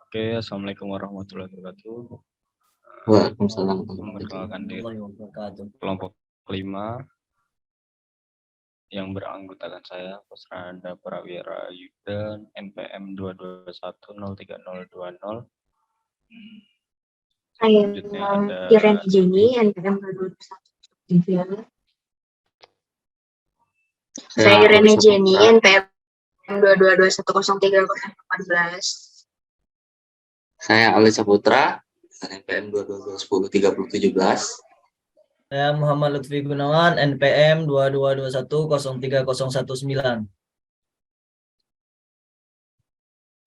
Oke, Assalamualaikum warahmatullahi wabarakatuh. Waalaikumsalam Memperkenalkan diri warahmatullahi wabarakatuh. kelompok 5 yang beranggotakan saya, Pusrada Prawira Yuda, NPM 221030020. Saya Selanjutnya ada Irene Jenny, NPM 2213. Saya Irene Jenny, NPM 22210318. Saya Alisa Putra, NPM 22103017. Saya Muhammad Lutfi Gunawan, NPM 2221030119.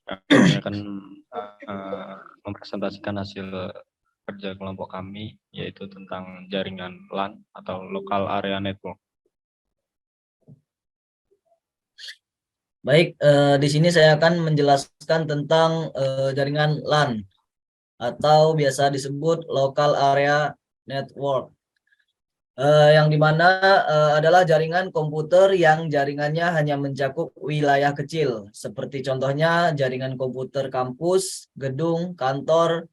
kami akan mempresentasikan hasil kerja kelompok kami, yaitu tentang jaringan LAN atau Local Area Network. Baik, di sini saya akan menjelaskan tentang jaringan LAN atau biasa disebut Local Area Network. Yang dimana adalah jaringan komputer yang jaringannya hanya mencakup wilayah kecil, seperti contohnya jaringan komputer kampus, gedung, kantor,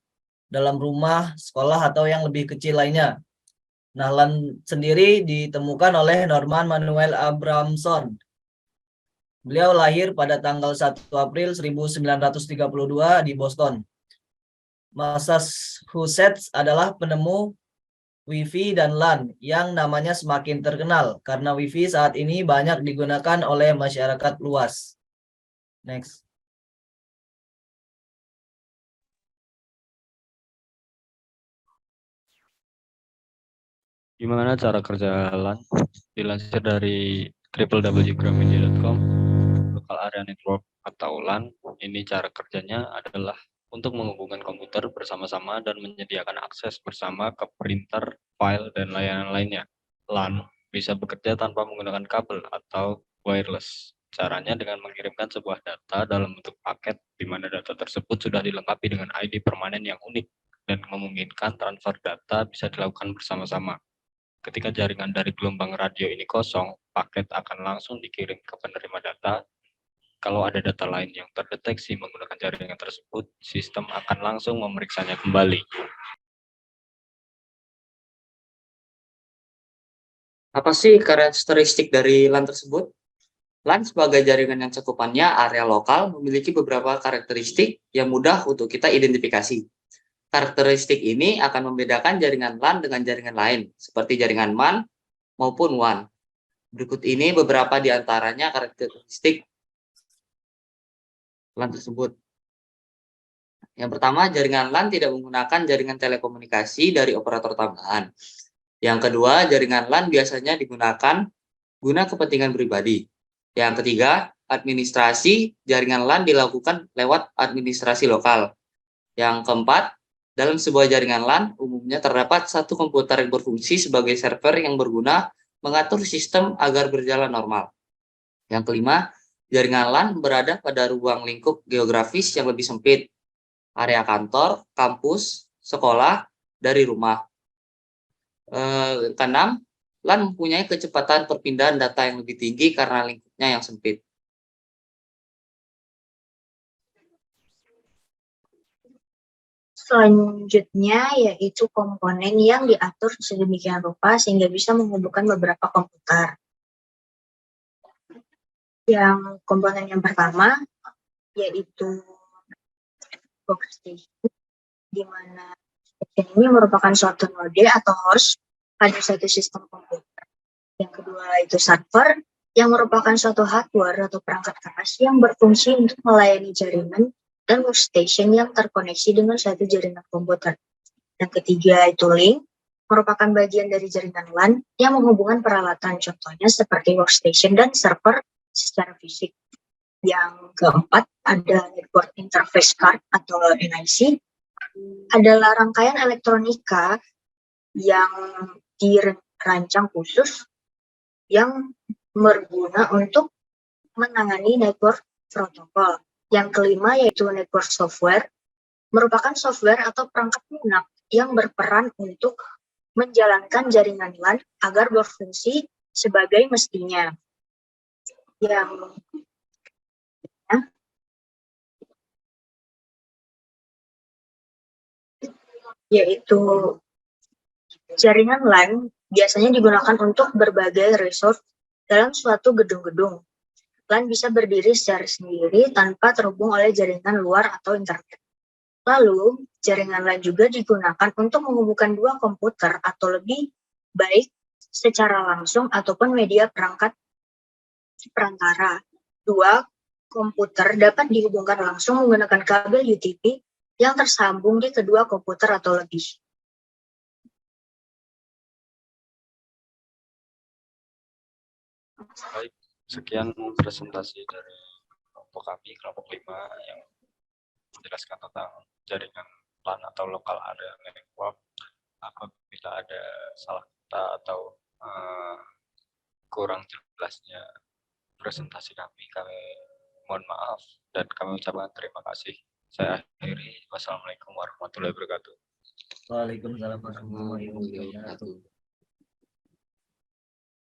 dalam rumah, sekolah, atau yang lebih kecil lainnya. Nah, LAN sendiri ditemukan oleh Norman Manuel Abramson. Beliau lahir pada tanggal 1 April 1932 di Boston, Massachusetts, adalah penemu Wi-Fi dan LAN yang namanya semakin terkenal karena Wi-Fi saat ini banyak digunakan oleh masyarakat luas. Next. Gimana cara kerja LAN? Dilansir dari www.gramedia.com, Local Area Network atau LAN, ini cara kerjanya adalah untuk menghubungkan komputer bersama-sama dan menyediakan akses bersama ke printer, file, dan layanan lainnya. LAN bisa bekerja tanpa menggunakan kabel atau wireless. Caranya dengan mengirimkan sebuah data dalam bentuk paket, di mana data tersebut sudah dilengkapi dengan ID permanen yang unik dan memungkinkan transfer data bisa dilakukan bersama-sama. Ketika jaringan dari gelombang radio ini kosong, paket akan langsung dikirim ke penerima data. Kalau ada data lain yang terdeteksi menggunakan jaringan tersebut, sistem akan langsung memeriksanya kembali. Apa sih karakteristik dari LAN tersebut? LAN sebagai jaringan yang cakupannya area lokal memiliki beberapa karakteristik yang mudah untuk kita identifikasi. Karakteristik ini akan membedakan jaringan LAN dengan jaringan lain, seperti jaringan MAN maupun WAN. Berikut ini beberapa di antaranya karakteristik LAN tersebut. Yang pertama, jaringan LAN tidak menggunakan jaringan telekomunikasi dari operator tambahan. Yang kedua, jaringan LAN biasanya digunakan guna kepentingan pribadi. Yang ketiga, administrasi jaringan LAN dilakukan lewat administrasi lokal. Yang keempat, dalam sebuah jaringan LAN, umumnya terdapat satu komputer yang berfungsi sebagai server yang berguna mengatur sistem agar berjalan normal. Yang kelima, jaringan LAN berada pada ruang lingkup geografis yang lebih sempit, area kantor, kampus, sekolah, dari rumah. Keenam, LAN mempunyai kecepatan perpindahan data yang lebih tinggi karena lingkupnya yang sempit. Selanjutnya yaitu komponen yang diatur sedemikian rupa sehingga bisa menghubungkan beberapa komputer. Yang komponen yang pertama yaitu workstation, di mana workstation ini merupakan suatu node atau host pada suatu sistem komputer. Yang kedua itu server, yang merupakan suatu hardware atau perangkat keras yang berfungsi untuk melayani jaringan dan workstation yang terkoneksi dengan suatu jaringan komputer. Yang ketiga itu link, merupakan bagian dari jaringan LAN yang menghubungkan peralatan, contohnya seperti workstation dan server secara fisik. Yang keempat ada network interface card atau NIC, adalah rangkaian elektronika yang dirancang khusus yang berguna untuk menangani network protokol. Yang kelima yaitu network software, merupakan software atau perangkat lunak yang berperan untuk menjalankan jaringan LAN agar berfungsi sebagai mestinya. Yang yaitu jaringan LAN biasanya digunakan untuk berbagai resource dalam suatu gedung-gedung. LAN bisa berdiri secara sendiri tanpa terhubung oleh jaringan luar atau internet. Lalu, jaringan LAN juga digunakan untuk menghubungkan dua komputer atau lebih, baik secara langsung ataupun media perantara. Dua komputer dapat dihubungkan langsung menggunakan kabel UTP yang tersambung di kedua komputer atau lebih. Baik, sekian presentasi dari kelompok kami, kelompok 5 yang menjelaskan tentang jaringan LAN atau local area network. Apabila ada salah kata atau kurang jelasnya presentasi kami mohon maaf dan kami ucapkan terima kasih. Saya akhiri. Wassalamualaikum warahmatullahi wabarakatuh. Waalaikumsalam warahmatullahi wabarakatuh.